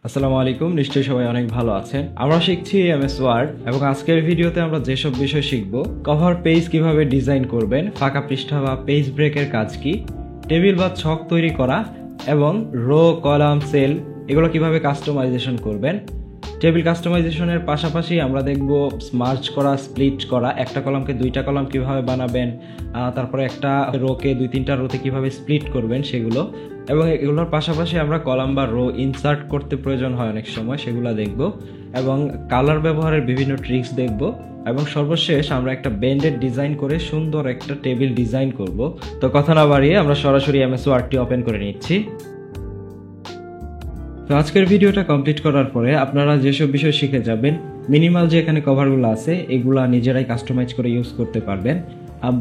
আসসালামু আলাইকুম, নিশ্চয়ই সবাই অনেক ভালো আছেন। আমরা শিখছি এমএস ওয়ার্ড এবং আজকের ভিডিওতে আমরা যেসব বিষয় শিখব: কভার পেজ কিভাবে ডিজাইন করবেন, ফাঁকা পৃষ্ঠা বা পেজ ব্রেকের কাজ কি, টেবিল বা ছক তৈরি করা এবং রো, কলাম, সেল এগুলো কিভাবে কাস্টমাইজেশন করবেন। টেবিল কাস্টমাইজেশনের পাশাপাশি আমরা দেখব মার্জ করা, স্প্লিট করা, একটা কলামকে দুইটা কলাম কিভাবে বানাবেন, তারপরে একটা রোকে দুই তিনটা রোতে কিভাবে স্প্লিট করবেন সেগুলো, এবং এগুলোর পাশাপাশি আমরা কলাম বা রো ইনসার্ট করতে প্রয়োজন হয় অনেক সময়, সেগুলো দেখব এবং কালার ব্যবহারের বিভিন্ন ট্রিক্স দেখব এবং সর্বশেষ আমরা একটা ব্যান্ডেড ডিজাইন করে সুন্দর একটা টেবিল ডিজাইন করব। তো কথা না বাড়িয়ে আমরা সরাসরি এমএস ওয়ার্ডটি ওপেন করে নিচ্ছি। তো আজকের ভিডিওটা কমপ্লিট করার পরে আপনারা যেসব বিষয় শিখে যাবেন, মিনিমাল যে এখানে কভারগুলো আছে এগুলা নিজেরাই কাস্টমাইজ করে ইউজ করতে পারবেন,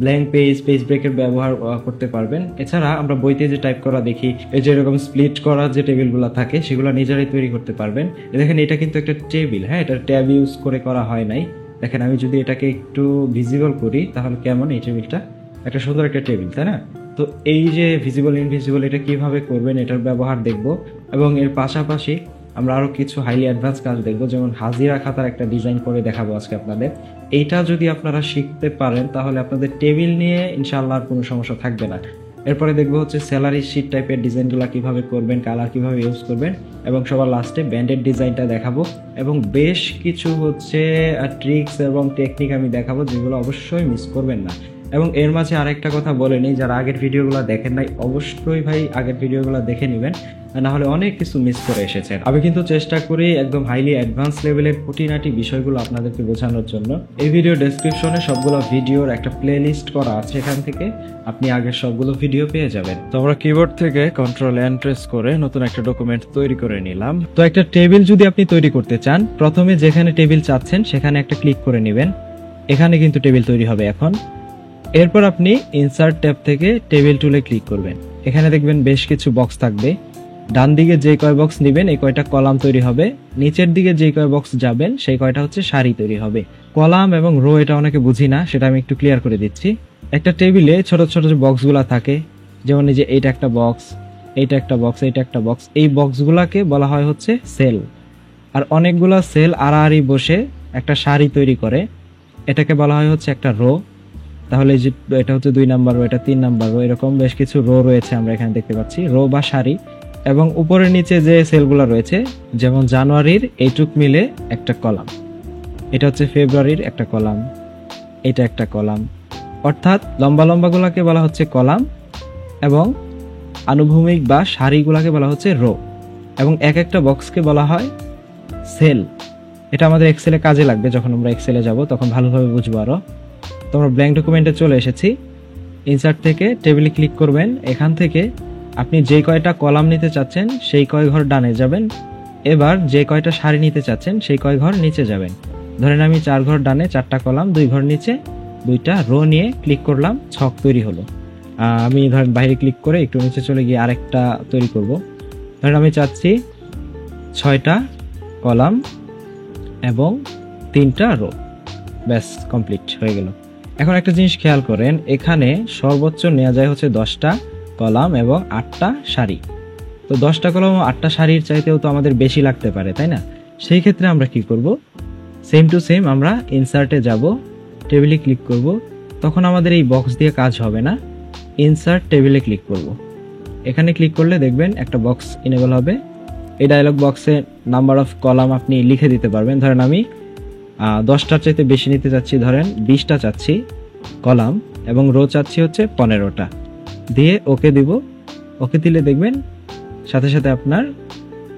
ব্ল্যাঙ্ক পেজ ব্রেকের ব্যবহার করতে পারবেন। এছাড়া আমরা বইতে যে টাইপ করা দেখি, এই যে এরকম স্প্লিট করা যে টেবিলগুলো থাকে সেগুলো নিজেরাই তৈরি করতে পারবেন। দেখেন এটা কিন্তু একটা টেবিল, হ্যাঁ, এটা ট্যাব ইউজ করে করা হয় নাই। দেখেন আমি যদি এটাকে একটু ভিজিবল করি তাহলে কেমন এই টেবিলটা, একটা সুন্দর একটা টেবিল, তাই না? তো এই যে ভিজিবল ইনভিজিবল এটা কিভাবে করবেন এটার ব্যবহার দেখব এবং এর পাশাপাশি আমরা আরো কিছু হাইলি অ্যাডভান্স কাজ দেখব, যেমন হাজিরা খাতার একটা ডিজাইন করে দেখাবো আজকে আপনাদের। এইটা যদি আপনারা শিখতে পারেন তাহলে আপনাদের টেবিল নিয়ে ইনশাআল্লাহ আর কোনো সমস্যা থাকবে না। এরপরে দেখবো হচ্ছে স্যালারি শিট টাইপের ডিজাইনগুলো কিভাবে করবেন, কালার কিভাবে ইউজ করবেন, এবং সবার লাস্টে ব্যান্ডেড ডিজাইনটা দেখাবো এবং বেশ কিছু হচ্ছে ট্রিক্স এবং টেকনিক আমি দেখাবো যেগুলো অবশ্যই মিস করবেন না। এবং এর মাঝে আরেকটা কথা বলে নিই, যারা আগের ভিডিওগুলো দেখেন নাই অবশ্যই ভাই আগের ভিডিওগুলো দেখে নেবেন, না হলে অনেক কিছু মিস করে এসেছেন। আমি কিন্তু চেষ্টা করি একদম হাইলি অ্যাডভান্স লেভেলের খুঁটিনাটি বিষয়গুলো আপনাদেরকে বোঝানোর জন্য। এই ভিডিও ডেসক্রিপশনে সবগুলো ভিডিওর একটা প্লে লিস্ট করা আছে, এখান থেকে আপনি আগের সবগুলো ভিডিও পেয়ে যাবেন। তো আমরা কিবোর্ড থেকে কন্ট্রোল এন প্রেস করে নতুন একটা ডকুমেন্ট তৈরি করে নিলাম। তো একটা টেবিল যদি আপনি তৈরি করতে চান, প্রথমে যেখানে টেবিল চাচ্ছেন সেখানে একটা ক্লিক করে নেবেন। এখানে কিন্তু টেবিল তৈরি হবে এখন। এরপর আপনি ইনসার্ট ট্যাব থেকে টেবিল টুলে ক্লিক করবেন। এখানে দেখবেন বেশ কিছু বক্স থাকবে। ডান দিকে যে কয় বক্স নেবেন এই কয়টা কলাম তৈরি হবে, নিচের দিকে যে কয় বক্স যাবেন সেই কয়টা হচ্ছে সারি তৈরি হবে। কলাম এবং রো এটা অনেকে বুঝি না, সেটা আমি একটু ক্লিয়ার করে দিচ্ছি। একটা টেবিলে ছোট ছোট যে বক্সগুলো থাকে, যেমন এই যে এইটা একটা বক্স, এইটা একটা বক্স, এইটা একটা বক্স, এই বক্সগুলাকে বলা হয় হচ্ছে সেল। আর অনেকগুলা সেল আড়াআড়ি বসে একটা সারি তৈরি করে, এটাকে বলা হয় হচ্ছে একটা রো। তাহলে যে এটা হচ্ছে 2 নাম্বার রো, এটা 3 নাম্বার রো, এরকম বেশ কিছু রো রয়েছে আমরা এখানে দেখতে পাচ্ছি, রো বা সারি। এবং উপরের নিচে যে সেলগুলো রয়েছে, যেমন জানুয়ারির এইটুক মিলে একটা কলাম, এটা হচ্ছে ফেব্রুয়ারির একটা কলাম, এটা একটা কলাম। অর্থাৎ লম্বা লম্বাগুলোকে বলা হচ্ছে কলাম এবং আনুভূমিক বা সারিগুলোকে বলা হচ্ছে রো, এবং এক একটা বক্সকে বলা হয় সেল। এটা আমাদের এক্সেলে কাজে লাগবে, যখন আমরা এক্সেলে যাব তখন ভালোভাবে বুঝবো আরো। তো আমরা ব্ল্যাঙ্ক ডকুমেন্টে চলে এসেছি। ইনসার্ট থেকে টেবিলে ক্লিক করবেন। এখান থেকে আপনি যে কয়টা কলাম নিতে চাচ্ছেন সেই কয় ঘর ডানে যাবেন। এবার যে কয়টা সারি নিতে চাচ্ছেন সেই কয় ঘর নিচে যাবেন। ধরেন আমি 4 ঘর ডানে, 4টা কলাম, 2 ঘর নিচে, 2টা রো নিয়ে ক্লিক করলাম, ছক তৈরি হলো। আমি ধরেন বাইরে ক্লিক করে একটু নিচে চলে গিয়ে আরেকটা তৈরি করব। ধরেন আমি চাচ্ছি 6টা কলাম এবং 3টা রো, ব্যাস কমপ্লিট হয়ে গেল। এখন একটা জিনিস খেয়াল করেন, এখানে সর্বোচ্চ নেওয়া যায় হচ্ছে 10টা কলাম এবং 8টা সারি। তো 10টা কলাম ও 8টা সারির চাইতেও তো আমাদের বেশি লাগতে পারে, তাই না? সেই ক্ষেত্রে আমরা কি করব, সেম টু সেম আমরা ইনসার্টে যাব, টেবিলে ক্লিক করব। তখন আমাদের এই বক্স দিয়ে কাজ হবে না, ইনসার্ট টেবিলে ক্লিক করব। এখানে ক্লিক করলে দেখবেন একটা বক্স ইনেবল হবে। এই ডায়লগ বক্সে নাম্বার অফ কলাম আপনি লিখে দিতে পারবেন। ধরেন আমি 10টার চাইতে বেশি নিতে চাচ্ছি, ধরেন 20টা চাচ্ছি কলাম, এবং রো চাচ্ছি হচ্ছে 15টা, দিয়ে ওকে দিব। ওকে দিলে দেখবেন সাথে সাথে আপনার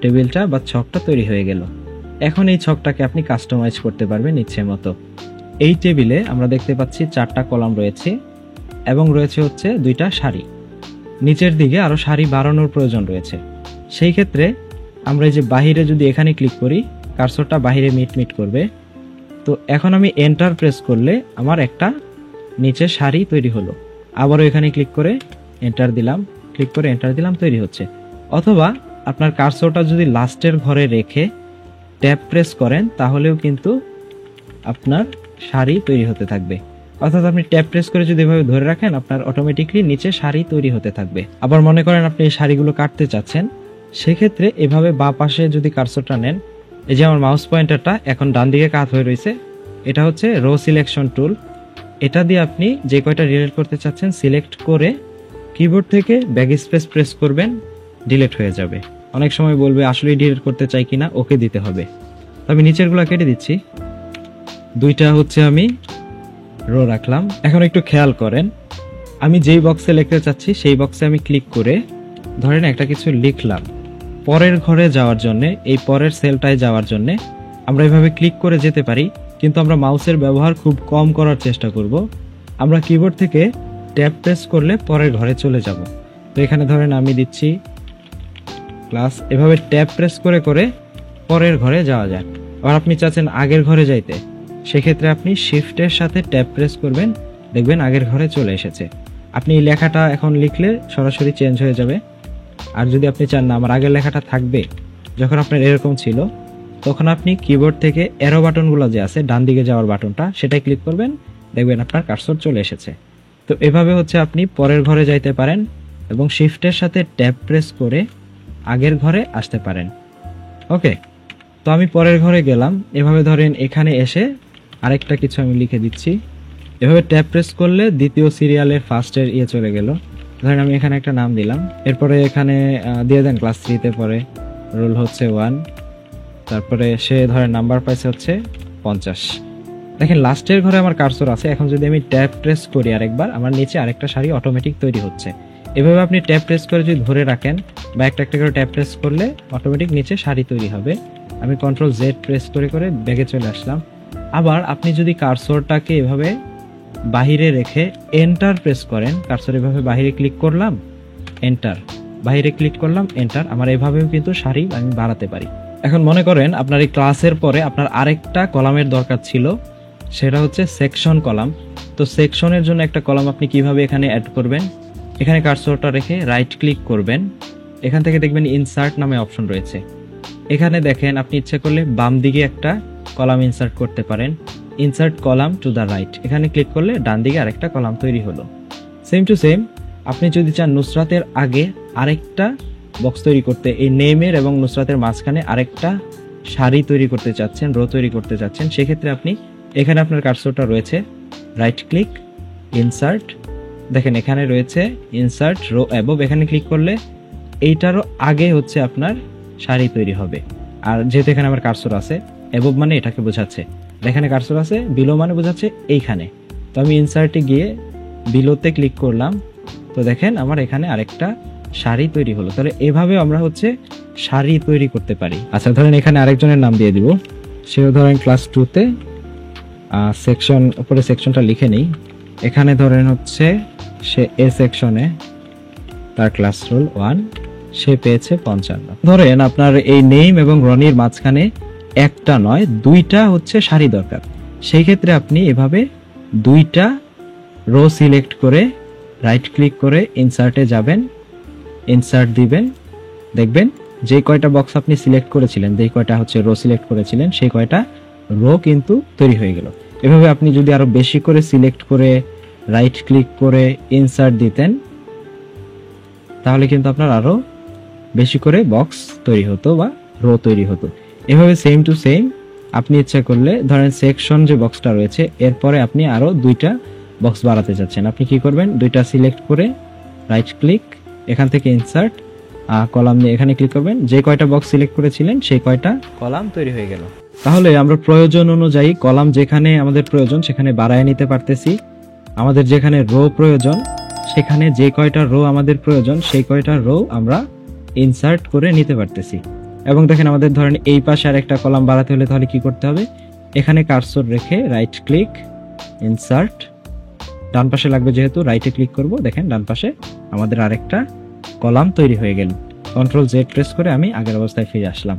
টেবিলটা বা ছকটা তৈরি হয়ে গেল। এখন এই ছকটাকে আপনি কাস্টমাইজ করতে পারবেন ইচ্ছে মতো। এই টেবিলে আমরা দেখতে পাচ্ছি 4টা কলাম রয়েছে এবং রয়েছে হচ্ছে 2টা সারি। নিচের দিকে আরো সারি বাড়ানোর প্রয়োজন রয়েছে। সেই ক্ষেত্রে আমরা এই যে বাহিরে যদি এখানে ক্লিক করি, কার্সরটা বাহিরে মিট করবে। তো এখন আমি এন্টার প্রেস করলে আমার একটা নিচে সারি তৈরি হলো। আবারও এখানে ক্লিক করে এন্টার দিলাম, ক্লিক করে এন্টার দিলাম, তৈরি হচ্ছে। অথবা আপনার কার্সরটা যদি লাস্টের ঘরে রেখে ট্যাব প্রেস করেন তাহলেও কিন্তু আপনার সারি তৈরি হতে থাকবে। অর্থাৎ আপনি ট্যাব প্রেস করে যদি এভাবে ধরে রাখেন আপনার অটোমেটিকলি নিচে সারি তৈরি হতে থাকবে। আবার মনে করেন আপনি এই সারিগুলো কাটতে চাচ্ছেন, সেক্ষেত্রে এভাবে বাঁ পাশে যদি কার্সরটা নেন, এই যে আমার মাউস পয়েন্টারটা এখন ডান দিকে কাত হয়ে রয়েছে, এটা হচ্ছে রো সিলেকশন টুল। এটা দিয়ে আপনি যে কয়টা ডিলিট করতে চাচ্ছেন সিলেক্ট করে কিবোর্ড থেকে ব্যাক স্পেস প্রেস করবেন, ডিলিট হয়ে যাবে। অনেক সময় বলবে আসলে ডিলিট করতে চাই কিনা, ওকে দিতে হবে। আমি নিচেরগুলো কেটে দিচ্ছি, দুইটা হচ্ছে আমি রো রাখলাম। এখন একটু খেয়াল করেন, আমি যেই বক্সে লিখতে চাচ্ছি সেই বক্সে আমি ক্লিক করে ধরেন একটা কিছু লিখলাম, পরের ঘরে যাওয়ার জন্য, এই পরের সেলটায় যাওয়ার জন্য আমরা এভাবে ক্লিক করে যেতে পারি, কিন্তু আমরা মাউসের ব্যবহার খুব কম করার চেষ্টা করব। আমরা কিবোর্ড থেকে ট্যাব প্রেস করলে পরের ঘরে চলে যাব। তো এখানে ধরেন আমি দিচ্ছি ক্লাস, এভাবে ট্যাব প্রেস করে করে পরের ঘরে যাওয়া যায়। আর আপনি চাচ্ছেন আগের ঘরে যাইতে, সেক্ষেত্রে আপনি শিফটের সাথে ট্যাব প্রেস করবেন, দেখবেন আগের ঘরে চলে এসেছে। আপনি এই লেখাটা এখন লিখলে সরাসরি চেঞ্জ হয়ে যাবে। আর যদি আপনি চান না আমার আগের লেখাটা থাকবে, যখন আপনার এরকম ছিল, তখন আপনি কিবোর্ড থেকে অ্যারো বাটনগুলো যে আছে ডান দিকে যাওয়ার বাটনটা, সেটাই ক্লিক করবেন, দেখবেন আপনার কার্সর চলে এসেছে। তো এভাবে হচ্ছে আপনি পরের ঘরে যাইতে পারেন এবং শিফটের সাথে ট্যাব প্রেস করে আগের ঘরে আসতে পারেন। ওকে, তো আমি পরের ঘরে গেলাম। এভাবে ধরেন এখানে এসে আরেকটা কিছু আমি লিখে দিচ্ছি, এভাবে ট্যাব প্রেস করলে দ্বিতীয় সিরিয়ালের ফার্স্টের চলে গেল। ধরেন আমি এখানে একটা নাম দিলাম, এরপরে এখানে দিয়ে দেন ক্লাস 3-তে পড়ে, রোল হচ্ছে 1, তারপরে সে ধরেন নাম্বার পাইছে হচ্ছে 50। দেখেন লাস্টের ঘরে আমার কার্সর আছে। এখন যদি আমি ট্যাব প্রেস করি আরেকবার, আমার নিচে আরেকটা সারি অটোমেটিক তৈরি হচ্ছে। এভাবে আপনি ট্যাব প্রেস করে যদি ধরে রাখেন বা একটা একটা করে ট্যাব প্রেস করলে অটোমেটিক নিচে সারি তৈরি হবে। আমি কন্ট্রোল জেড প্রেস করে করে ব্যাগে চলে আসলাম। আবার আপনি যদি কার্সরটাকে এভাবে বাহিরে রেখে এন্টার প্রেস করেন, কার্সর এভাবে বাহিরে ক্লিক করলাম, এন্টার, বাহিরে ক্লিক করলাম, এন্টার, আমার এভাবেও কিন্তু সারি আমি বাড়াতে পারি। এখন মনে করেন আপনার এই ক্লাসের পরে আপনার আরেকটা কলামের দরকার ছিল, সেটা হচ্ছে সেকশন কলাম। তো সেকশনের জন্য একটা কলাম আপনি কিভাবে এখানে অ্যাড করবেন, এখানে কার্সরটা রেখে রাইট ক্লিক করবেন, এখান থেকে দেখবেন ইনসার্ট নামে অপশন রয়েছে। এখানে দেখেন আপনি ইচ্ছে করলে বাম দিকে একটা কলাম ইনসার্ট করতে পারেন, insert column to the right, এখানে ক্লিক করলে ডান দিকে আরেকটা কলাম তৈরি হলো। সেম টু সেম আপনি যদি চান নুসরাতের আগে আরেকটা বক্স তৈরি করতে, এই নেমের এবং নুসরাতের মাঝখানে আরেকটা সারি তৈরি করতে চাচ্ছেন, রো তৈরি করতে চাচ্ছেন, সেক্ষেত্রে আপনি এখানে আপনার কার্সরটা রয়েছে, রাইট ক্লিক, ইনসার্ট, দেখেন এখানে রয়েছে ইনসার্ট রো অ্যাবভ, এখানে ক্লিক করলে এইটারও আগে হচ্ছে আপনার সারি তৈরি হবে। আর যেহেতু এখানে আমার কার্সর আছে, অ্যাবভ মানে এটাকে বোঝাচ্ছে, এখানে কার্সর আছে, বিলো মানে বোঝাচ্ছে এইখানে। তো আমি ইনসার্টে গিয়ে বিলোতে ক্লিক করলাম, তো দেখেন আমার এখানে আরেকটা সারি তৈরি হলো। তাহলে এভাবে আমরা হচ্ছে সারি তৈরি করতে পারি। আচ্ছা ধরেন এখানে আরেকজনের নাম দিয়ে দিব, সেও ধরেন ক্লাস 2-তে সেকশন, উপরে সেকশনটা লিখে নেই, এখানে ধরেন হচ্ছে সে এ সেকশনে, তার ক্লাস রোল 1, সে পেয়েছে 55। ধরেন আপনার এই নেম এবং রনির মাঝখানে একটা নয় দুইটা হচ্ছে সারি দরকার, সেই ক্ষেত্রে আপনি এভাবে দুইটা রো সিলেক্ট করে রাইট ক্লিক করে ইনসার্টে যাবেন, ইনসার্ট দিবেন, দেখবেন যে কয়টা বক্স আপনি সিলেক্ট করেছিলেন, যে কয়টা হচ্ছে রো সিলেক্ট করেছিলেন, সেই কয়টা রো কিন্তু তৈরি হয়ে গেল। এভাবে আপনি যদি আরো বেশি করে সিলেক্ট করে রাইট ক্লিক করে ইনসার্ট দিতেন, তাহলে কিন্তু আপনার আরো বেশি করে বক্স তৈরি হতো বা রো তৈরি হতো। এভাবে সেম টু সেম আপনি ইচ্ছা করলে ধরেন সেকশন যে বক্সটা রয়েছে, এরপরে আপনি আরো দুইটা বক্স বাড়াতে চাচ্ছেন, আপনি কি করবেন, দুইটা সিলেক্ট করে রাইট ক্লিক, এখান থেকে ইনসার্ট কলাম নিয়ে এখানে ক্লিক করবেন, যে কয়টা বক্স সিলেক্ট করেছিলেন সেই কয়টা কলাম তৈরি হয়ে গেল। তাহলে আমরা প্রয়োজন অনুযায়ী কলাম যেখানে আমাদের প্রয়োজন সেখানে বাড়ায় নিতে পারতেছি, আমাদের যেখানে রো প্রয়োজন সেখানে যে কয়টা রো আমাদের প্রয়োজন সেই কয়টা রো আমরা ইনসার্ট করে নিতে পারতেছি। এবং দেখেন আমাদের ধরেন এই পাশে আরেকটা কলাম বাড়াতে হলে তাহলে কি করতে হবে, এখানে কার্সর রেখে রাইট ক্লিক, ইনসার্ট, ডান পাশে লাগবে যেহেতু রাইটে ক্লিক করব, দেখেন ডান পাশে আমাদের আরেকটা কলাম তৈরি হয়ে গেল। কন্ট্রোল জেড প্রেস করে আমি আগের অবস্থায় ফিরে আসলাম।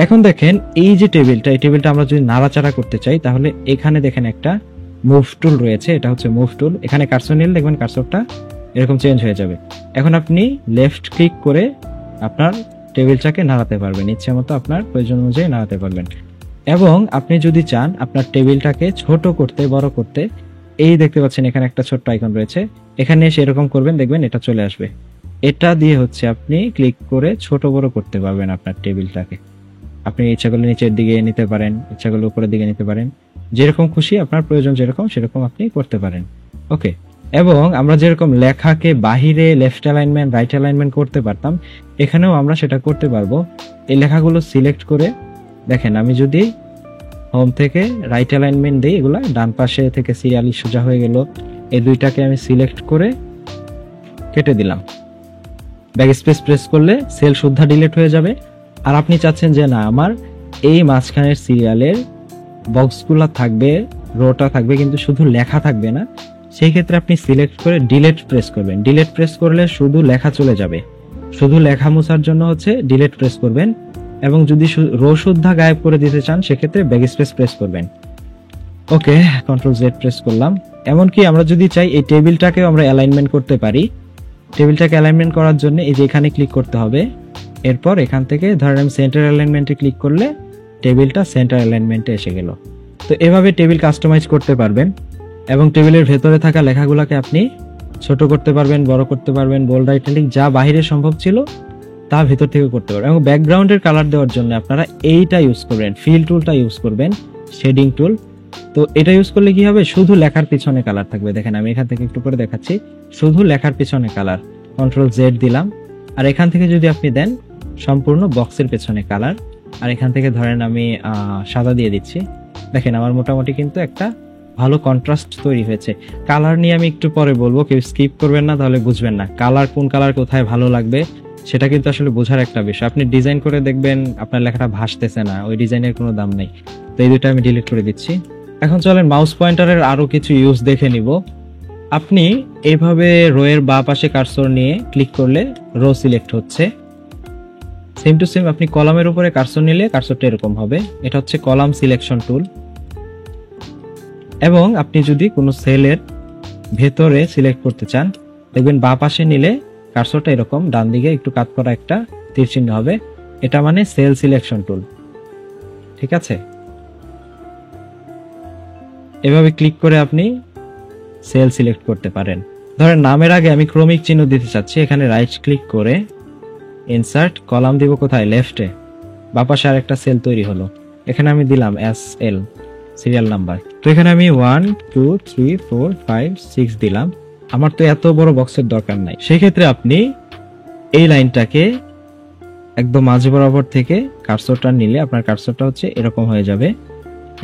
এখন দেখেন এই যে টেবিলটা, এই টেবিলটা আমরা যদি নাড়াচাড়া করতে চাই তাহলে এখানে দেখেন একটা মুভ টুল রয়েছে, এটা হচ্ছে মুভ টুল, এখানে কার্সর নিলে দেখবেন কার্সরটা এরকম চেঞ্জ হয়ে যাবে। এখন আপনি লেফট ক্লিক করে আপনার টেবিলটাকে নাড়াতে পারবেন, ইচ্ছে মতো আপনার প্রয়োজন অনুযায়ী নাড়াতে পারবেন। এবং আপনি যদি চান আপনার টেবিলটাকে ছোট করতে বড় করতে, এই দেখতে পাচ্ছেন এখানে একটা ছোট্ট আইকন রয়েছে, এখানে এসে এরকম করবেন, দেখবেন এটা চলে আসবে। এটা দিয়ে হচ্ছে আপনি ক্লিক করে ছোট বড় করতে পারবেন আপনার টেবিলটাকে। আপনি ইচ্ছা করলে নিচের দিকে নিতে পারেন, ইচ্ছা করলে উপরের দিকে নিতে পারেন, যেরকম খুশি আপনার প্রয়োজন যেরকম সেরকম আপনি করতে পারেন। ওকে, এবং আমরা যেরকম লেখাকে বাহিরে লেফট অ্যালাইনমেন্ট রাইট অ্যালাইনমেন্ট করতে পারতাম, এখানেও আমরা সেটা করতে পারবো। এই লেখাগুলো সিলেক্ট করে দেখেন, আমি যদি হোম থেকে রাইট অ্যালাইনমেন্ট দিই, এগুলা ডান পাশে থেকে সিরিয়ালি সোজা হয়ে গেল। এই দুইটাকে আমি সিলেক্ট করে কেটে দিলাম, ব্যাক স্পেস প্রেস করলে সেল শুদ্ধা ডিলিট হয়ে যাবে। আর আপনি চাচ্ছেন যে না, আমার এই মাঝখানের সিরিয়ালের বক্সগুলো থাকবে, রোটা থাকবে, কিন্তু শুধু লেখা থাকবে না, সেই ক্ষেত্রে আপনি সিলেক্ট করে ডিলিট প্রেস করবেন। ডিলিট প্রেস করলে শুধু লেখা চলে যাবে, শুধু লেখা মোছার জন্য হচ্ছে ডিলিট প্রেস করবেন। এবং যদি রো শুদ্ধা গায়েব করে দিতে চান সেক্ষেত্রে ব্যাক স্পেস প্রেস করবেন। ওকে, কন্ট্রোল জেড প্রেস করলাম। এমনকি আমরা যদি চাই এই টেবিলটাকেও আমরা অ্যালাইনমেন্ট করতে পারি। টেবিলটাকে অ্যালাইনমেন্ট করার জন্য এই যে এখানে ক্লিক করতে হবে, এরপর এখান থেকে ধরেন আমি সেন্টার অ্যালাইনমেন্টে ক্লিক করলে টেবিলটা সেন্টার অ্যালাইনমেন্টে এসে গেল। তো এভাবে টেবিল কাস্টমাইজ করতে পারবেন এবং টেবিলের ভেতরে থাকা লেখাগুলোকে আপনি ছোট করতে পারবেন, বড় করতে পারবেন, বোল্ড আইটালিক যা বাইরে সম্ভব ছিল তা ভেতর থেকে করতে পারবেন। এবং ব্যাকগ্রাউন্ডের কালার দেওয়ার জন্য আপনারা এইটা ইউজ করবেন, ফিল টুলটা ইউজ করবেন, শেডিং টুল। তো এটা ইউজ করলে কি হবে, শুধু লেখার পিছনে কালার থাকবে। দেখেন আমি এখান থেকে একটু করে দেখাচ্ছি, শুধু লেখার পিছনে কালার, কন্ট্রোল জেড দিলাম। আর এখান থেকে যদি আপনি দেন সম্পূর্ণ বক্সের পেছনে কালার, আর এখান থেকে ধরেন আমি সাদা দিয়ে দিচ্ছি, দেখেন আমার মোটামুটি কিন্তু একটা ভালো কন্ট্রাস্ট তৈরি হয়েছে। কালার নিয়ে আমি একটু পরে বলবো, কেউ স্কিপ করবেন না, তাহলে বুঝবেন না কালার কোন কালার কোথায় ভালো লাগবে, সেটা কিন্তু আসলে বোঝার একটা বিষয়। আপনি ডিজাইন করে দেখবেন আপনার লেখাটা ভাসতেছে না, ওই ডিজাইনের কোনো দাম নেই। তো এই দুটো আমি ডিলিট করে দিচ্ছি। এখন চলেন মাউস পয়েন্টারের আরো কিছু ইউজ দেখে নিব। আপনি এইভাবে রো এর বাঁ পাশে কার্সর নিয়ে ক্লিক করলে রো সিলেক্ট হচ্ছে। সেম টু সেম আপনি কলামের উপরে কার্সর নিলে কার্সরটা এরকম হবে। এটা হচ্ছে কলাম সিলেকশন টুল। এবং আপনি যদি কোনো সেলের ভেতরে সিলেক্ট করতে চান, দেখবেন বাঁ পাশে নিলে কার্সরটা এরকম ডান দিকে একটু কাট করা একটা তীর চিহ্ন হবে, এটা মানে সেল সিলেকশন টুল। ঠিক আছে, এভাবে ক্লিক করে আপনি সেল সিলেক্ট করতে পারেন। ধরেন নামের আগে আমি ক্রমিক চিহ্ন দিতে চাচ্ছি, এখানে রাইট ক্লিক করে ইনসার্ট কলাম দিব কোথায়, লেফটে, বাঁ পাশে আর একটা সেল তৈরি হলো, এখানে আমি দিলাম SL সিরিয়াল নাম্বার। তো এখানে আমি 1 2 3 4 5 6 দিলাম। আমার তো এত বড় বক্সের দরকার নাই, সেই ক্ষেত্রে আপনি এই লাইনটাকে একদম মাঝ বরাবর থেকে কার্সরটা নিলে আপনার কার্সরটা হচ্ছে এরকম হয়ে যাবে।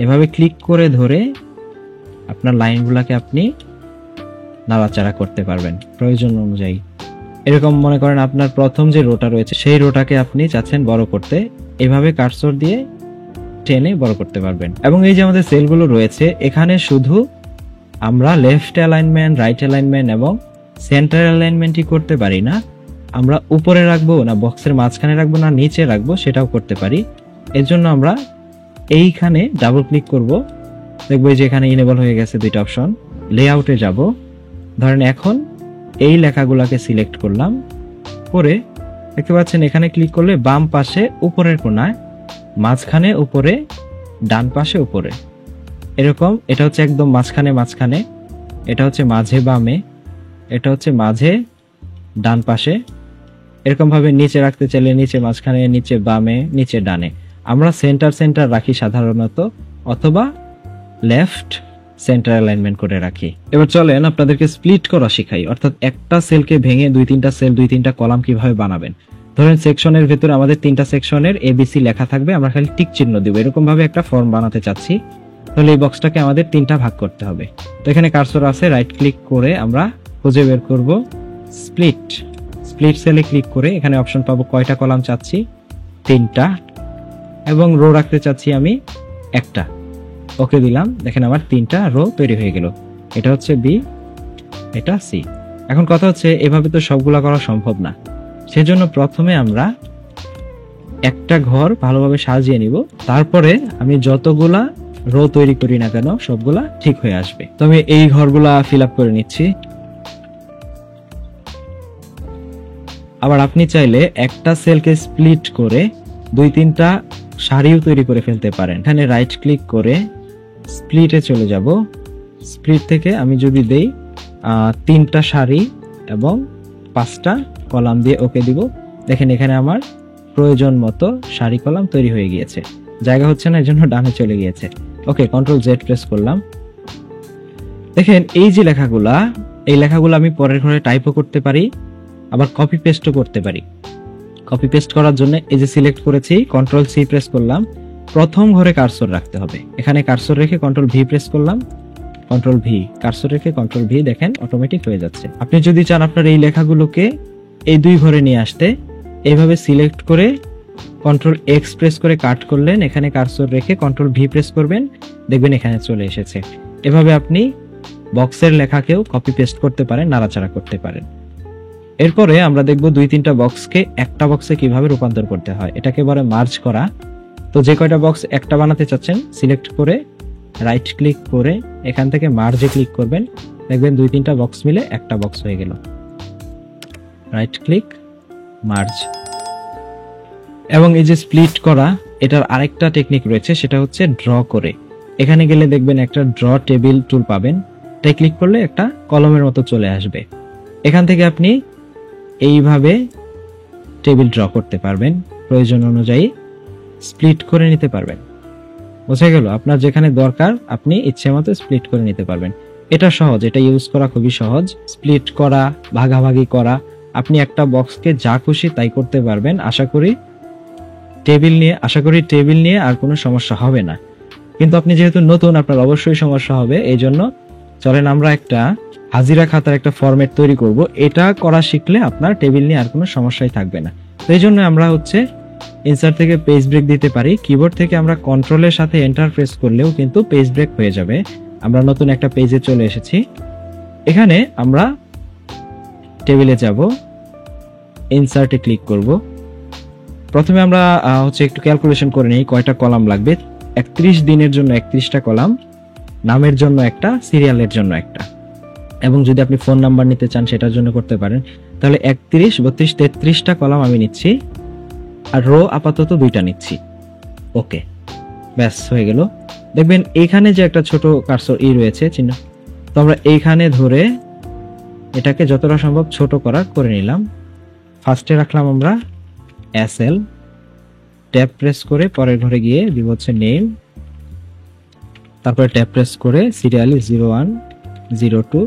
এভাবে ক্লিক করে ধরে আপনার লাইনগুলোকে আপনি নাড়াচাড়া করতে পারবেন প্রয়োজন অনুযায়ী। এরকম মনে করেন আপনার প্রথম যে রোটা রয়েছে সেই রোটাকে আপনি চাচ্ছেন বড় করতে, এভাবে কার্সর দিয়ে টেনে বড় করতে পারবেন। এবং এই যে আমাদের সেলগুলো রয়েছে, এখানে শুধু আমরা লেফট অ্যালাইনমেন্ট, রাইট অ্যালাইনমেন্ট এবং সেন্টার অ্যালাইনমেন্টই করতে পারি না, আমরা উপরে রাখবো না বক্সের মাঝখানে রাখবো না নিচে রাখবো সেটাও করতে পারি। এর জন্য আমরা এইখানে ডাবল ক্লিক করব, দেখবো যে এখানে ইনেবল হয়ে গেছে দুইটা অপশন। লেআউটে যাব, ধরেন এখন এই লেখাগুলোকে সিলেক্ট করলাম, করে দেখতে পাচ্ছেন এখানে ক্লিক করলে বাম পাশে উপরের কোণায়, মাঝখানে উপরে, ডান পাশে উপরে, এরকম। এটা হচ্ছে একদম মাঝখানে মাঝখানে, এটা হচ্ছে মাঝে বামে, এটা হচ্ছে মাঝে ডান পাশে। এরকম ভাবে নিচে রাখতে চাইলে নিচে মাঝখানে, নিচে বামে, নিচে ডানে। আমরা সেন্টার সেন্টার রাখি সাধারণত, অথবা লেফট সেন্টার অ্যালাইনমেন্ট করে রাখি। এবার চলেন আপনাদেরকে স্প্লিট করা শিখাই, অর্থাৎ একটা সেলকে ভেঙে দুই তিনটা সেল, দুই তিনটা কলাম কিভাবে বানাবেন। ধরেন সেকশনের ভেতরে আমাদের তিনটা সেকশনের ABC লেখা থাকবে, আমরা খালি টিক চিহ্ন দিব, এরকম ভাবে একটা ফর্ম বানাতে চাচ্ছি। তাহলে এই বক্সটাকে আমাদের তিনটা ভাগ করতে হবে। তো এখানে কার্সর আছে, রাইট ক্লিক করে আমরা খুঁজে বের করব স্প্লিট। স্প্লিট সেলে ক্লিক করে এখানে অপশন পাবো কয়টা কলাম চাচ্ছি, তিনটা, এবং রো রাখতে চাচ্ছি আমি একটা। ওকে দিলাম, দেখেন আমার তিনটা রো তৈরি হয়ে গেল। এটা হচ্ছে B, এটা C। এখন কথা হচ্ছে এভাবে তো সবগুলা করা সম্ভব না, সেজন্য প্রথমে আমরা একটা ঘর ভালোভাবে সাজিয়ে নিব, তারপরে আমি যতগুলা রো তৈরি করি না কেন সবগুলা ঠিক হয়ে আসবে। তো আমি এই ঘরগুলা ফিল আপ করে নিচ্ছি। আবার আপনি চাইলে একটা সেলকে স্প্লিট করে দুই তিনটা সারিও তৈরি করে ফেলতে পারেন। এখানে রাইট ক্লিক করে স্প্লিটে চলে যাব, স্প্লিট থেকে আমি যদি দেই 3টা সারি এবং 5টা কলাম দিয়ে ওকে দিব, দেখেন এখানে আমার প্রয়োজন মতো সারি কলাম তৈরি হয়ে গিয়েছে। জায়গা হচ্ছে না, এই জন্য ডানে চলে গিয়েছে। ওকে, কন্ট্রোল জেড প্রেস করলাম। দেখেন এই যে লেখাগুলা, এই লেখাগুলো আমি পরের ঘরে টাইপও করতে পারি, আবার কপি পেস্টও করতে পারি। কপি পেস্ট করার জন্য এই যে সিলেক্ট করেছি, কন্ট্রোল সি প্রেস করলাম, প্রথম ঘরে কার্সর রাখতে হবে। এখানে কার্সর রেখে কন্ট্রোল ভি প্রেস করলাম, কন্ট্রোল ভি, কার্সর রেখে কন্ট্রোল ভি, দেখেন অটোমেটিক হয়ে যাচ্ছে। আপনি যদি চান আপনার এই লেখাগুলোকে এই 2 ঘরে নিয়ে আসতে, এইভাবে সিলেক্ট করে কন্ট্রোল এক্স প্রেস করে কাট করলেন, এখানে কার্সর রেখে কন্ট্রোল ভি প্রেস করবেন, দেখবেন এখানে চলে এসেছে। এভাবে আপনি বক্সের লেখাকেও কপি পেস্ট করতে পারেন, নাড়াচাড়া করতে পারেন। এরপরে আমরা দেখব 2-3টা বক্সকে একটা বক্সে কিভাবে রূপান্তর করতে হয়। এটাকে বলে মার্জ করা। তো যে কয়টা বক্স একটা বানাতে চাচ্ছেন সিলেক্ট করে রাইট ক্লিক করে এখান থেকে মার্জে ক্লিক করবেন, দেখবেন 2-3টা বক্স মিলে একটা বক্স হয়ে গেল। Right click, merge. এবং এই যে স্প্লিট করা, এটার আরেকটা টেকনিক রয়েছে, সেটা হচ্ছে ড্র করে। এখানে গেলে দেখবেন একটা ড্র টেবিল টুল পাবেন, তাই ক্লিক করলে একটা কলমের মতো চলে আসবে। এখান থেকে আপনি এইভাবে টেবিল ড্র করতে পারবেন, প্রয়োজন অনুযায়ী স্প্লিট করে নিতে পারবেন। বোঝা গেল? আপনার যেখানে দরকার আপনি ইচ্ছে মতো স্প্লিট করে নিতে পারবেন। এটা সহজ, এটা ইউজ করা খুবই সহজ। স্প্লিট করা, ভাগাভাগি করা, আপনি একটা বক্সকে যা খুশি তাই করতে পারবেন। আশা করি টেবিল নিয়ে আর কোনো সমস্যা হবে না। কিন্তু আপনি যেহেতু নতুন, আপনার অবশ্যই সমস্যা হবে। এই জন্য চলেন আমরা একটা হাজিরা খাতার একটা ফরম্যাট তৈরি করব। এটা করা শিখলে আপনার টেবিল নিয়ে আর কোনো সমস্যাই থাকবে না। তো এই জন্য আমরা ইনসার্ট থেকে পেজ ব্রেক দিতে পারি। কিবোর্ড থেকে আমরা কন্ট্রোলের সাথে এন্টার প্রেস করলেও কিন্তু পেজ ব্রেক হয়ে যাবে। আমরা নতুন একটা পেজে চলে এসেছি। এখানে আমরা টেবিলে যাব, ইনসার্টে ক্লিক করব। প্রথমে আমরা একটু ক্যালকুলেশন করে নিই কয়টা কলাম লাগবে। 31 দিনের জন্য 31টা কলাম, নামের জন্য একটা, সিরিয়ালের জন্য একটা, এবং যদি আপনি ফোন নাম্বার নিতে চান সেটার জন্য করতে পারেন। তাহলে 31, 32, 33টা কলাম আমি নিচ্ছি, আর রো আপাতত 2টা নিচ্ছি। ওকে, ব্যাস হয়ে গেল। দেখবেন এইখানে যে একটা ছোট কার্সর রয়েছে চিহ্ন, তো আমরা এইখানে ধরে এটাকে যতটা সম্ভব ছোট করে নিলাম। ফার্স্টে রাখলাম আমরা এসএল, ট্যাব প্রেস করে পরের ঘরে গিয়ে দিব হচ্ছে নেম, তারপরে ট্যাব প্রেস করে সিরিয়ালি 01, 02,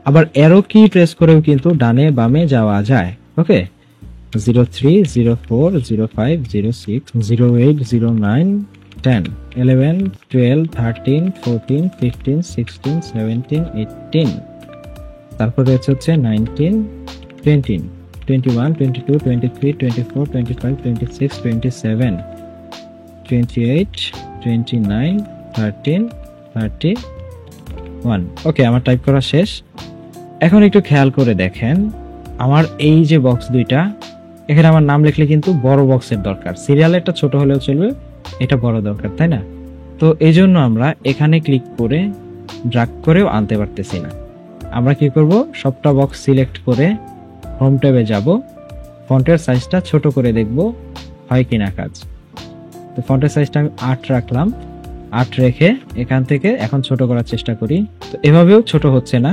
আবার অ্যারো কি প্রেস করেও কিন্তু ডানে বামে যাওয়া যায়। ওকে, 03, 04, 05, 06, 08, 09, 10, 11, 12, 13, 14, 15, 16, 17, 18, তারপরে হচ্ছে 19, 20, 21, 22, 23, 24, 25, 26, 27, 28, 29, 13, 31। ওকে, আমার টাইপ করা শেষ। এখন একটু খেয়াল করে দেখেন, আমার এই যে বক্স 2টা, এখানে আমার নাম লিখলে কিন্তু বড় বক্সের দরকার। সিরিয়ালেরটা ছোট হলেও চলবে, এটা বড় দরকার, তাই না? তো এই জন্য আমরা এখানে ক্লিক করে ড্র্যাগ করেও আনতে পারতেছি না। আমরা কি করব, সবটা বক্স সিলেক্ট করে হোম ট্যাবে যাব, ফন্টের সাইজটা ছোট করে দেখব হয় কিনা কাজ। তো ফন্টের সাইজটা আমি 8 রাখলাম, 8 রেখে এখান থেকে এখন ছোট করার চেষ্টা করি। তো এভাবেও ছোট হচ্ছে না।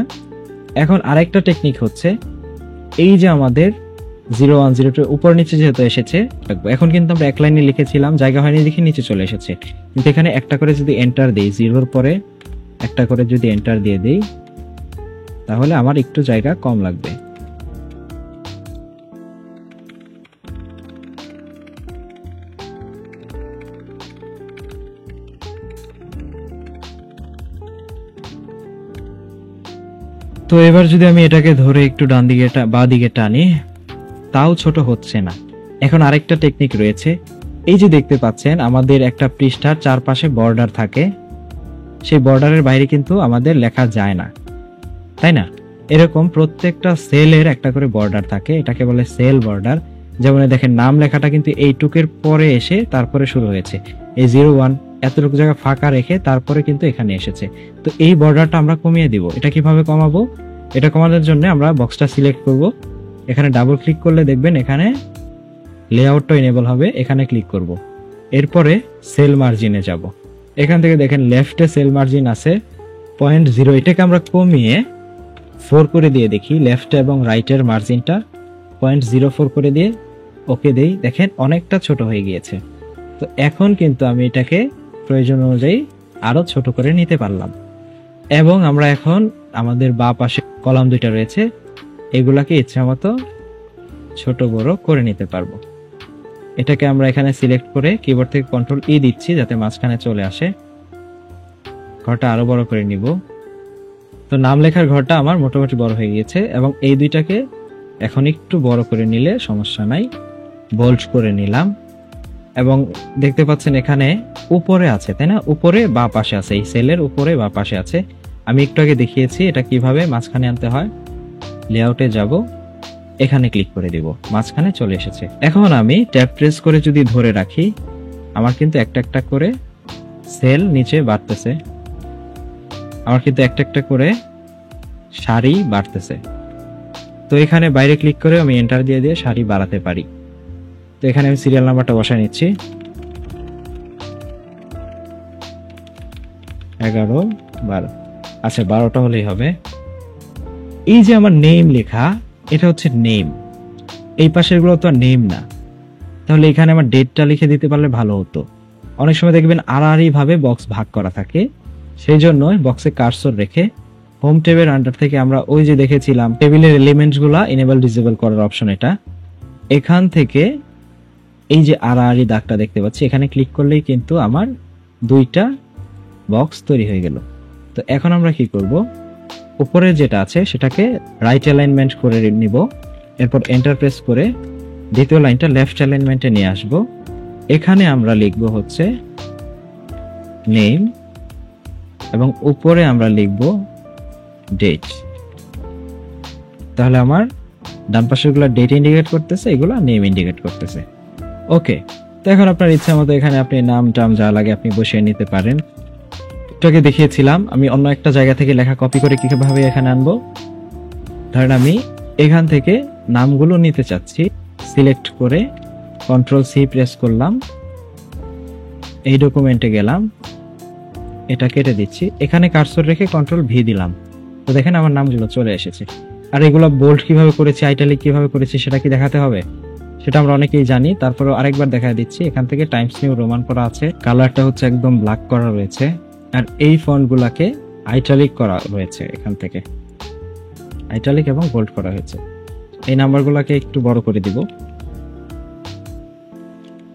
এখন আরেকটা টেকনিক হচ্ছে, এই যে আমাদের 01, 02 উপর নিচে যেহেতু এসেছে, এখন কিন্তু আমরা এক লাইনে লিখেছিলাম, জায়গা হয়নি দেখে নিচে চলে এসেছে। কিন্তু এখানে একটা করে যদি এন্টার দেই, 0-র পরে একটা করে যদি এন্টার দিয়ে দেই, তাহলে আমার একটু জায়গা কম লাগবে। তো এবার যদি আমি এটাকে ধরে একটু ডান দিকে বা দিকে টানি, তাও ছোট হচ্ছে না। এখন আরেকটা টেকনিক রয়েছে, এই যে দেখতে পাচ্ছেন আমাদের একটা পৃষ্ঠার চারপাশে বর্ডার থাকে, সেই বর্ডারের বাইরে কিন্তু আমাদের লেখা যায় না, তাই না? এরকম প্রত্যেকটা সেলের একটা করে বর্ডার থাকে, এটাকে বলে সেল বর্ডার। যেমন দেখেন নাম লেখাটা কিন্তু এইটুকের পরে এসে তারপরে শুরু হয়েছে, এই 01 এতটুকু জায়গা ফাঁকা রেখে তারপরে কিন্তু এখানে এসেছে। তো এই বর্ডারটা আমরা কমিয়ে দিব। এটা কিভাবে কমাবো? এটা কমানোর জন্য আমরা বক্সটা সিলেক্ট করব, এখানে ডাবল ক্লিক করলে দেখবেন এখানে লেআউটটা এনেবল হবে, এখানে ক্লিক করব। এরপরে সেল মার্জিনে যাব, এখান থেকে দেখেন লেফটে সেল মার্জিন আছে, 0.0 এটাকে আমরা কমিয়ে 4 করে দিয়ে দেখি, লেফট এবং রাইটের মার্জিনটা 0.04 করে দিয়ে ওকে দেই। দেখেন অনেকটা ছোট হয়ে গিয়েছে। তো এখন কিন্তু আমি এটাকে প্রয়োজন অনুযায়ী আরো ছোট করে নিতে পারলাম। এবং আমরা এখন আমাদের বাঁ পাশে কলাম দুইটা রয়েছে, এগুলাকে ইচ্ছা মতো ছোট বড় করে নিতে পারবো। এটাকে আমরা এখানে সিলেক্ট করে কিবোর্ড থেকে কন্ট্রোল ই দিচ্ছি যাতে মাঝখানে চলে আসে। ঘরটা আরো বড় করে নিব। তো নাম লেখার ঘরটা আমার মোটামুটি বড় হয়ে গিয়েছে এবং এই দুইটাকে এখন একটু বড় করে নিলে সমস্যা নাই। বোল্ড করে নিলাম এবং দেখতে পাচ্ছেন এখানে উপরে আছে, তাই না? উপরে বাঁ পাশে আছে, এই সেলের উপরে বাঁ পাশে আছে। আমি একটু আগে দেখিয়েছি এটা কিভাবে মাঝখানে আনতে হয়। লেআউটে যাব, এখানে ক্লিক করে দিব, মাঝখানে চলে এসেছে। এখন আমি ট্যাব প্রেস করে যদি ধরে রাখি, আমার কিন্তু একটা একটা করে সেল নিচে বাড়তেছে, আমার কিন্তু একটা একটা করে সারি বাড়তেছে। তো এখানে বাইরে ক্লিক করে আমি এন্টার দিয়ে দিয়ে সারি বাড়াতে পারি। তো এখানে আমি সিরিয়াল নাম্বারটা বসায় নিচ্ছি, 11, 12। আচ্ছা 12টা হলেই হবে। এই যে আমার নেম লেখা, এটা হচ্ছে নেম, এই পাশের গুলো তো আর নেম না। তাহলে এখানে আমার ডেটটা লিখে দিতে পারলে ভালো হতো। অনেক সময় দেখবেন আড়াআড়ি ভাবে বক্স ভাগ করা থাকে, সেই জন্য বক্সে কার্সর রেখে হোম ট্যাবের আন্ডার থেকে আমরা ওই যে দেখেছিলাম টেবিলের এলিমেন্টস গুলা এনেবল ডিসেবল করার অপশন, এটা এখান থেকে এই যে আড়াআড়ি দাগটা দেখতে পাচ্ছি, এখানে ক্লিক করলেই কিন্তু আমার দুইটা বক্স তৈরি হয়ে গেল। তো এখন আমরা কি করব, উপরে যেটা আছে সেটাকে রাইট অ্যালাইনমেন্ট করে নিব, এরপর এন্টার প্রেস করে দ্বিতীয় লাইনটা লেফট অ্যালাইনমেন্টে নিয়ে আসব। এখানে আমরা লিখব হচ্ছে নেম এবং উপরে আমরা লিখব ডেট। তাহলে আমার ডান পাশের গুলো ডেট ইন্ডিকেট করতেছে, এগুলো নেম ইন্ডিকেট করতেছে। ওকে, তো এখন আপনার ইচ্ছা মতো এখানে আপনি নাম টাম যা লাগে আপনি বসিয়ে নিতে পারেন। এটাকে দেখিয়েছিলাম আমি অন্য একটা জায়গা থেকে লেখা কপি করে কিভাবে এখানে আনবো। ধরেন আমি এখান থেকে নামগুলো নিতে চাচ্ছি, সিলেক্ট করে কন্ট্রোল সি প্রেস করলাম, এই ডকুমেন্টে গেলাম, এটা কেটে দিচ্ছি, এখানে কার্সর রেখে কন্ট্রোল ভি দিলাম। তো দেখেন আমার নামগুলো চলে এসেছে। আর এগুলো বোল্ড কিভাবে করেছি, আইটালিক কিভাবে করেছি সেটা কি দেখাতে হবে? সেটা আমরা অনেকেই জানি, তারপরে আরেকবার দেখা দিচ্ছি। এখান থেকে টাইমস নিউ রোমান করা আছে, কালারটা হচ্ছে একদম ব্ল্যাক করা রয়েছে, আর এই ফন্ট গুলাকে আইটালিক করা রয়েছে, এখান থেকে আইটালিক এবং বোল্ড করা হয়েছে। এই নাম্বারগুলোকে একটু বড় করে দিব,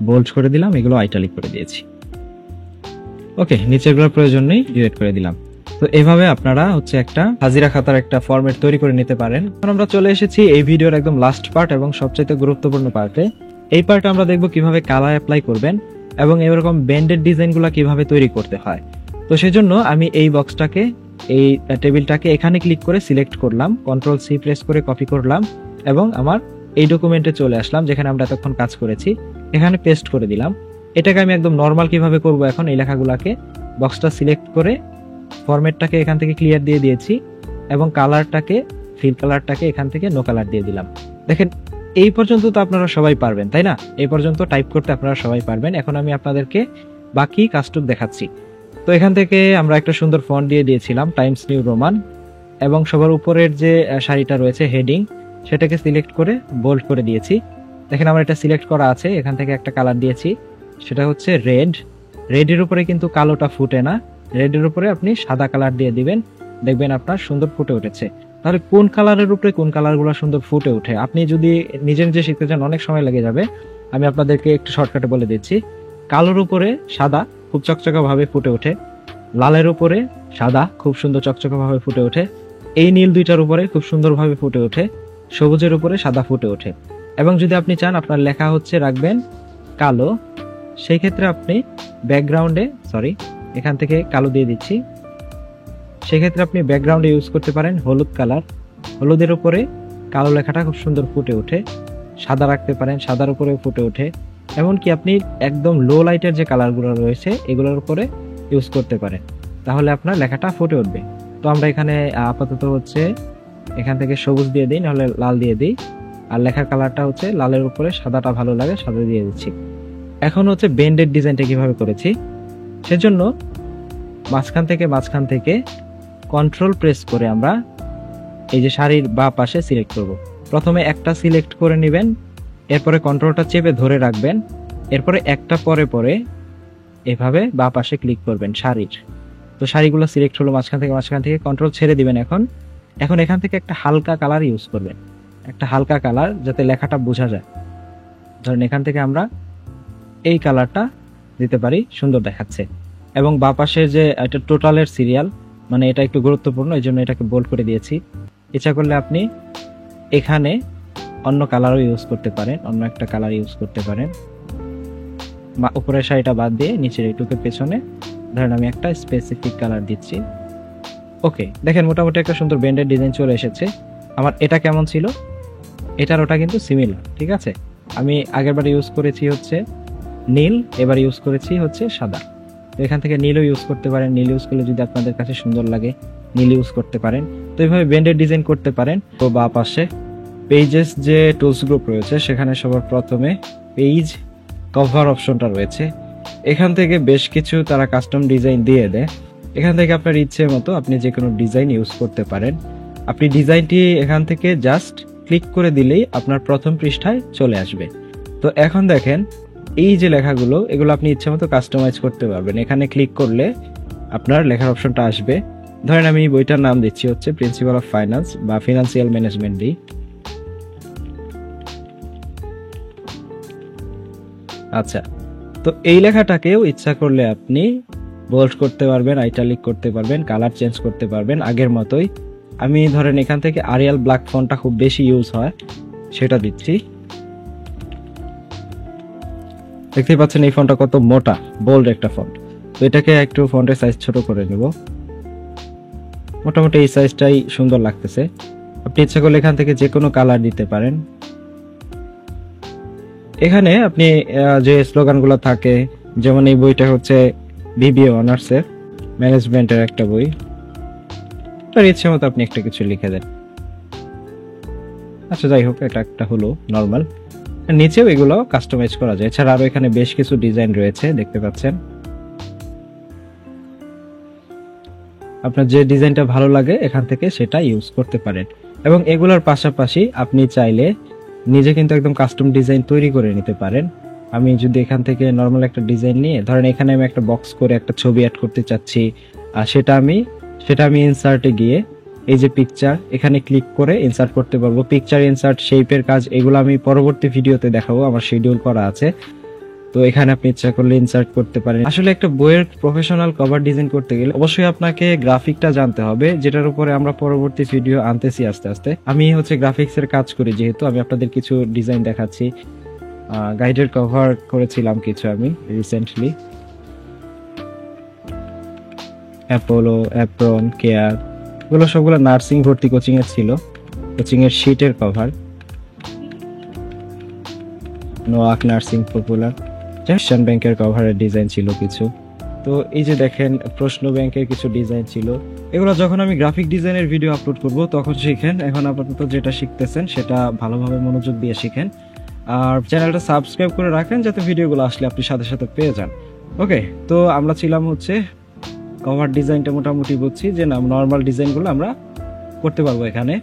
বোল্ড করে দিলাম, এগুলো আইটালিক করে দিয়েছি। ওকে, নিচেরগুলোর প্রয়োজন নেই, ডিলিট করে দিলাম। তো এভাবে আপনারা হচ্ছে একটা হাজিরা খাতার একটা ফরম্যাট তৈরি করে নিতে পারেন। এখন আমরা চলে এসেছি এই ভিডিওর একদম লাস্ট পার্ট এবং সবচেয়ে গুরুত্বপূর্ণ পার্টে। এই পার্টে আমরা দেখব কিভাবে কালার অ্যাপ্লাই করবেন এবং এরকম ব্যান্ডেড ডিজাইনগুলো কিভাবে তৈরি করতে হয়। তো সেজন্য আমি এই বক্সটাকে, এই টেবিলটাকে এখানে ক্লিক করে সিলেক্ট করলাম, কন্ট্রোল সি প্রেস করে কপি করলাম এবং আমার এই ডকুমেন্টে চলে আসলাম যেখানে আমরা এতক্ষণ কাজ করেছি, এখানে পেস্ট করে দিলাম। এটাকে আমি একদম নর্মাল কিভাবে করব, এখন এই লেখাগুলোকে বক্সটা সিলেক্ট করে ফরম্যাটটাকে এখান থেকে ক্লিয়ার দিয়ে দিয়েছি এবং কালারটাকে, ফিল কালারটাকে এখান থেকে নো কালার দিয়ে দিলাম। দেখেন এই পর্যন্ত তো আপনারা সবাই পারবেন, তাই না? এই পর্যন্ত টাইপ করতে আপনারা সবাই পারবেন। এখন আমি আপনাদেরকে বাকি কাজটুকু দেখাচ্ছি। তো এখান থেকে আমরা একটা সুন্দর ফন্ট দিয়ে দিয়েছিলাম টাইমস নিউ রোমান, এবং সবার উপরের যে সারিটা রয়েছে হেডিং, সেটাকে সিলেক্ট করে বোল্ড করে দিয়েছি। দেখেন আমার এটা সিলেক্ট করা আছে, এখান থেকে একটা কালার দিয়েছি, সেটা হচ্ছে রেড। রেডের উপরে কিন্তু কালোটা ফুটে না, রেডের উপরে আপনি সাদা কালার দিয়ে দিবেন, দেখবেন আপনার সুন্দর ফুটে উঠেছে। তাহলে কোন কালারের উপরে কোন কালারগুলো সুন্দর ফুটে ওঠে, আপনি যদি নিজে নিজে শিখতে চান অনেক সময় লেগে যাবে। আমি আপনাদেরকে একটু শর্টকাটে বলে দিচ্ছি। কালোর উপরে সাদা খুব চকচকা ভাবে ফুটে ওঠে, লালের উপরে সাদা খুব সুন্দর চকচকা ভাবে ফুটে ওঠে, এই নীল দুইটার উপরে খুব সুন্দরভাবে ফুটে ওঠে, সবুজের উপরে সাদা ফুটে ওঠে। এবং যদি আপনি চান আপনার লেখা হচ্ছে রাখবেন কালো, সেই ক্ষেত্রে আপনি ব্যাকগ্রাউন্ডে, এখান থেকে কালো দিয়ে দিচ্ছি, সেক্ষেত্রে আপনি ব্যাকগ্রাউন্ডে ইউজ করতে পারেন হলুদ কালার, হলুদের উপরে কালো লেখাটা খুব সুন্দর ফুটে ওঠে। সাদা রাখতে পারেন, সাদার উপরে ফুটে ওঠে। এমনকি আপনি একদম লো লাইটের যে কালারগুলো রয়েছে এগুলোর উপরে ইউজ করতে পারেন, তাহলে আপনার লেখাটা ফুটে উঠবে। তো আমরা এখানে আপাতত হচ্ছে এখান থেকে সবুজ দিয়ে দিই, নাহলে লাল দিয়ে দিই, আর লেখার কালারটা হচ্ছে লালের উপরে সাদাটা ভালো লাগে, সাদা দিয়ে দিচ্ছি। এখন হচ্ছে বেন্ডেড ডিজাইনটা কিভাবে করেছি, সেজন্য মাঝখান থেকে কন্ট্রোল প্রেস করে আমরা এই যে সারির বাঁ পাশে সিলেক্ট করব। প্রথমে একটা সিলেক্ট করে নেবেন, এরপরে কন্ট্রোলটা চেপে ধরে রাখবেন, এরপরে একটা পরে পরে এভাবে বাঁ পাশে ক্লিক করবেন সারির। তো সারিগুলো সিলেক্ট হলো মাঝখান থেকে কন্ট্রোল ছেড়ে দিবেন। এখন এখান থেকে একটা হালকা কালার ইউজ করবেন, একটা হালকা কালার যাতে লেখাটা বোঝা যায়। ধরেন এখান থেকে আমরা এই কালারটা দিতে পারি, সুন্দর দেখাচ্ছে। এবং বাঁ পাশে যে এটা টোটালের সিরিয়াল, মানে এটা একটু গুরুত্বপূর্ণ, এই জন্য এটাকে বোল্ড করে দিয়েছি। ইচ্ছা করলে আপনি এখানে অন্য কালারও ইউজ করতে পারেন, অন্য একটা কালার ইউজ করতে পারেন। উপরের শাড়িটা বাদ দিয়ে নিচের এইটুকু পেছনে ধরেন আমি একটা স্পেসিফিক কালার দিচ্ছি। ওকে, দেখেন মোটামুটি একটা সুন্দর ব্যান্ডের ডিজাইন চলে এসেছে। আমার এটা কেমন ছিল, এটার ওটা কিন্তু সিমিলার, ঠিক আছে। আমি আগেরবার ইউজ করেছি হচ্ছে নীল, এবার ইউজ করেছি হচ্ছে সাদা। তো এখান থেকে নীলও ইউজ করতে পারেন, নীল ইউজ করলে যদি আপনাদের কাছে সুন্দর লাগে নীল ইউজ করতে পারেন। তো এইভাবে ব্যান্ডের ডিজাইন করতে পারেন। তো বাঁ পাশে পেজেস যে টুলস গ্রুপ রয়েছে সেখানে সবার প্রথমে পেজ কভার অপশনটা রয়েছে। এখান থেকে বেশ কিছু তারা কাস্টম ডিজাইন দিয়ে দেয়। এখান থেকে আপনার ইচ্ছে মতো আপনি যে কোনো ডিজাইন ইউজ করতে পারেন। আপনি ডিজাইনটি এখান থেকে জাস্ট ক্লিক করে দিলেই আপনার প্রথম পৃষ্ঠায় চলে আসবে। তো এখন দেখেন এই যে লেখাগুলো, এগুলো আপনি ইচ্ছে মতো কাস্টমাইজ করতে পারবেন। এখানে ক্লিক করলে আপনার লেখার অপশনটা আসবে। ধরেন আমি বইটার নাম দিচ্ছি হচ্ছে প্রিন্সিপাল অফ ফাইন্যান্স বা ফিনান্সিয়াল ম্যানেজমেন্ট দিই। আচ্ছা, তো এই লেখাটাকেও ইচ্ছা করলে আপনি বোল্ড করতে পারবেন, আইটালিক করতে পারবেন, কালার চেঞ্জ করতে পারবেন আগের মতোই। আমি ধরেন এখান থেকে আরিয়াল ব্ল্যাক ফন্টটা খুব বেশি ইউজ হয়, সেটা দিচ্ছি। দেখতে পাচ্ছেন এই ফন্টটা কত মোটা, বোল্ড একটা ফন্ট। তো এটাকে একটু ফন্টের সাইজ ছোট করে নেব। মোটামুটি এই সাইজটাই সুন্দর লাগতেছে। আপনি ইচ্ছা করলে এখান থেকে যে কোনো কালার দিতে পারেন। এখানে আপনি যে স্লোগানগুলো থাকে, যেমন এই বইটা হচ্ছে বিবিএ অনার্সের ম্যানেজমেন্টের একটা বই, তার ইচ্ছে মতো আপনি একটা কিছু লিখে দেন। আচ্ছা যাই হোক, এটা একটা হলো নর্মাল। নিচেও এগুলো কাস্টমাইজ করা যায়। এছাড়া আরো এখানে বেশ কিছু ডিজাইন রয়েছে, দেখতে পাচ্ছেন। আপনার যে ডিজাইনটা ভালো লাগে এখান থেকে সেটা ইউজ করতে পারেন। এবং এগুলোর পাশাপাশি আপনি চাইলে নিজে কিন্তু একদম কাস্টম ডিজাইন তৈরি করে নিতে পারেন। আমি যদি এখান থেকে নর্মাল একটা ডিজাইন নিয়ে, ধরেন এখানে আমি একটা বক্স করে একটা ছবি অ্যাড করতে চাচ্ছি, আর সেটা আমি ইনসার্টে গিয়ে এই যে পিকচার, এখানে ক্লিক করে ইনসার্ট করতে পারবো। পিকচার ইনসার্ট, শেপের কাজ, এগুলো আমি পরবর্তী ভিডিওতে দেখাবো, আমার শিডিউল করা আছে। তো এখানে আপনি ইচ্ছা করলে ইনসার্ট করতে পারেন। আসলে একটা বইয়ের প্রফেশনাল কভার ডিজাইন করতে গেলে অবশ্যই আপনাকে গ্রাফিকটা জানতে হবে, যেটার উপরে আমরা পরবর্তী ভিডিও আনতেছি আস্তে আস্তে। আমি হচ্ছে গ্রাফিক্সের কাজ করি, যেহেতু আমি আপনাদের কিছু ডিজাইন দেখাচ্ছি। গাইডের কভার করেছিলাম কিছু আমি রিসেন্টলি, অ্যাপোলো, অ্যাপ্রন, কেয়ার, এগুলো সবগুলো নার্সিং ভর্তি কোচিং এর ছিল। কোচিং এর শীটের কভার, নোয়াক নার্সিং পপুলার, এশিয়ান ব্যাংকের কভারের ডিজাইন ছিল কিছু। তো এই যে দেখেন প্রশ্ন ব্যাংকের কিছু ডিজাইন ছিল। এগুলো যখন আমি গ্রাফিক ডিজাইনের ভিডিও আপলোড করব তখন শিখেন। এখন আপাতত যেটা শিখতেছেন সেটা ভালোভাবে মনোযোগ দিয়ে শিখেন, আর চ্যানেলটা সাবস্ক্রাইব করে রাখেন যাতে ভিডিওগুলো আসলে আপনি সাথে সাথে পেয়ে যান। ওকে, তো আমরা ছিলাম হচ্ছে কভার ডিজাইনটা মোটামুটি বুঝছি যে না, নর্মাল ডিজাইনগুলো আমরা করতে পারবো এখানে।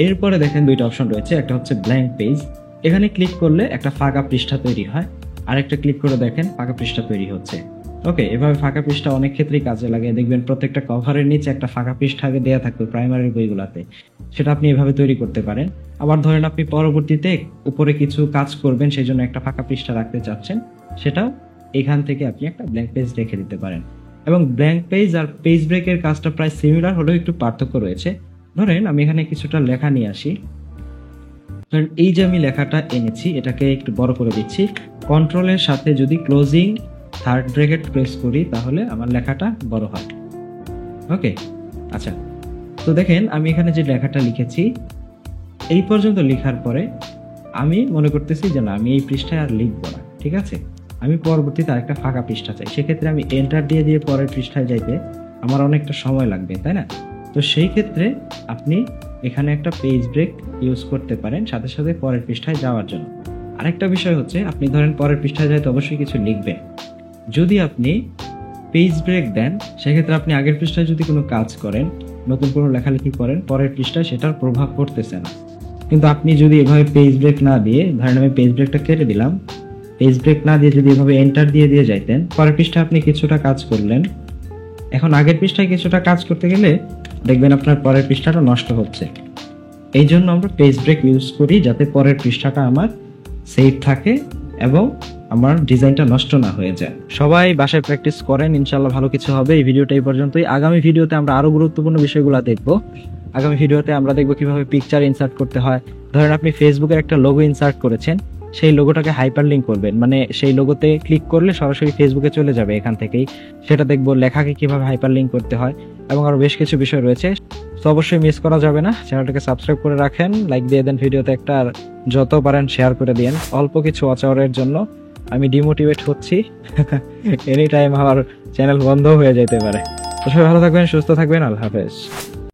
এরপরে দেখেন দুইটা অপশন রয়েছে, একটা হচ্ছে ব্ল্যাঙ্ক পেজ। এখানে ক্লিক করলে একটা ফাঁকা পৃষ্ঠা তৈরি হয়, আরেকটা ক্লিক করে দেখেন ফাঁকা পৃষ্ঠা তৈরি হচ্ছে। ওকে, এভাবে ফাঁকা পৃষ্ঠা অনেক ক্ষেত্রেই কাজে লাগে। দেখবেন প্রত্যেকটা কভারের নিচে একটা ফাঁকা পৃষ্ঠা আগে দেওয়া থাকবে প্রাইমারি বইগুলোতে, সেটা আপনি এভাবে তৈরি করতে পারেন। আবার ধরেন আপনি পরবর্তীতে উপরে কিছু কাজ করবেন, সেই জন্য একটা ফাঁকা পৃষ্ঠা রাখতে চাচ্ছেন, সেটা এখান থেকে আপনি একটা ব্ল্যাঙ্ক পেজ রেখে দিতে পারেন। এবং ব্ল্যাঙ্ক পেজ আর পেজ ব্রেকের কাজটা প্রায় সিমিলার হলেও একটু পার্থক্য রয়েছে। ধরেন আমি এখানে কিছুটা লেখা নিয়ে আসি। ধরেন এই যে আমি লেখাটা এনেছি, এটাকে একটু বড় করে দিচ্ছি। কন্ট্রোলের সাথে যদি ক্লোজিং থার্ড ব্র্যাকেট প্রেস করি তাহলে আমার লেখাটা বড় হয়। ওকে, আচ্ছা, তো দেখেন আমি এখানে যে লেখাটা লিখেছি এই পর্যন্ত লেখার পরে আমি মনে করতেছি যে না, আমি এই পৃষ্ঠায় আর লিখবো না, ঠিক আছে। আমি পরবর্তীতে আরেকটা ফাঁকা পৃষ্ঠা চাই। সেক্ষেত্রে আমি এন্টার দিয়ে পরের পৃষ্ঠায় যাইতে আমার অনেকটা সময় লাগবে, তাই না? তো সেই ক্ষেত্রে আপনি এখানে একটা পেজ ব্রেক ইউজ করতে পারেন সাথে সাথে পরের পৃষ্ঠায় যাওয়ার জন্য। আরেকটা বিষয় হচ্ছে, আপনি ধরেন পরের পৃষ্ঠায় যাইতে অবশ্যই কিছু লিখবেন। যদি আপনি পেজ ব্রেক দেন সেক্ষেত্রে আপনি আগের পৃষ্ঠায় যদি কোনো কাজ করেন নতুন কোনো লেখালেখি করেন, পরের পৃষ্ঠায় সেটার প্রভাব পড়তেছে না। কিন্তু আপনি যদি এভাবে পেজ ব্রেক না দিয়ে, ধরেন আমি পেজ ব্রেকটা কেটে দিলাম, পেজ ব্রেক না দিয়ে যদি এভাবে এন্টার দিয়ে দিয়ে যাইতেন, পরের পৃষ্ঠায় আপনি কিছুটা কাজ করলেন, এখন আগের পৃষ্ঠায় কিছুটা কাজ করতে গেলে দেখবেন আপনার পরের পৃষ্ঠাটা নষ্ট হচ্ছে। এই জন্য আমরা পেজ ব্রেক ইউজ করি, যাতে পরের পৃষ্ঠাটা আমার সেভ থাকে এবং আমার ডিজাইনটা নষ্ট না হয়ে যায়। সবাই বাসায় প্র্যাকটিস করেন, ইনশাল্লাহ ভালো কিছু হবে। এই ভিডিওটা এই পর্যন্তই। আগামী ভিডিওতে আমরা আরো গুরুত্বপূর্ণ বিষয়গুলো দেখব। আগামী ভিডিওতে আমরা দেখব কিভাবে পিকচার ইনসার্ট করতে হয়। ধরেন আপনি ফেসবুকের একটা লোগো ইনসার্ট করেছেন, সেই লোগোটাকে হাইপারলিংক করবেন, মানে সেই লোগোতে ক্লিক করলে সরাসরি ফেসবুকে চলে যাবে এখান থেকেই, সেটা দেখবো। লেখাকে কিভাবে হাইপারলিংক করতে হয় এবং আরো বেশ কিছু বিষয় রয়েছে, তো অবশ্যই মিস করা যাবে না। চ্যানেলটাকে সাবস্ক্রাইব করে রাখেন, লাইক দিয়ে দেন ভিডিওতে একটা, আর যত পারেন শেয়ার করে দিন। অল্প কিছু ওয়াচ আওয়ারের জন্য আমি ডিমোটিভেট হচ্ছি, এনি টাইম আমার চ্যানেল বন্ধ হয়ে যেতে পারে। তো সবাই ভালো থাকবেন, সুস্থ থাকবেন, আল্লাহ হাফেজ।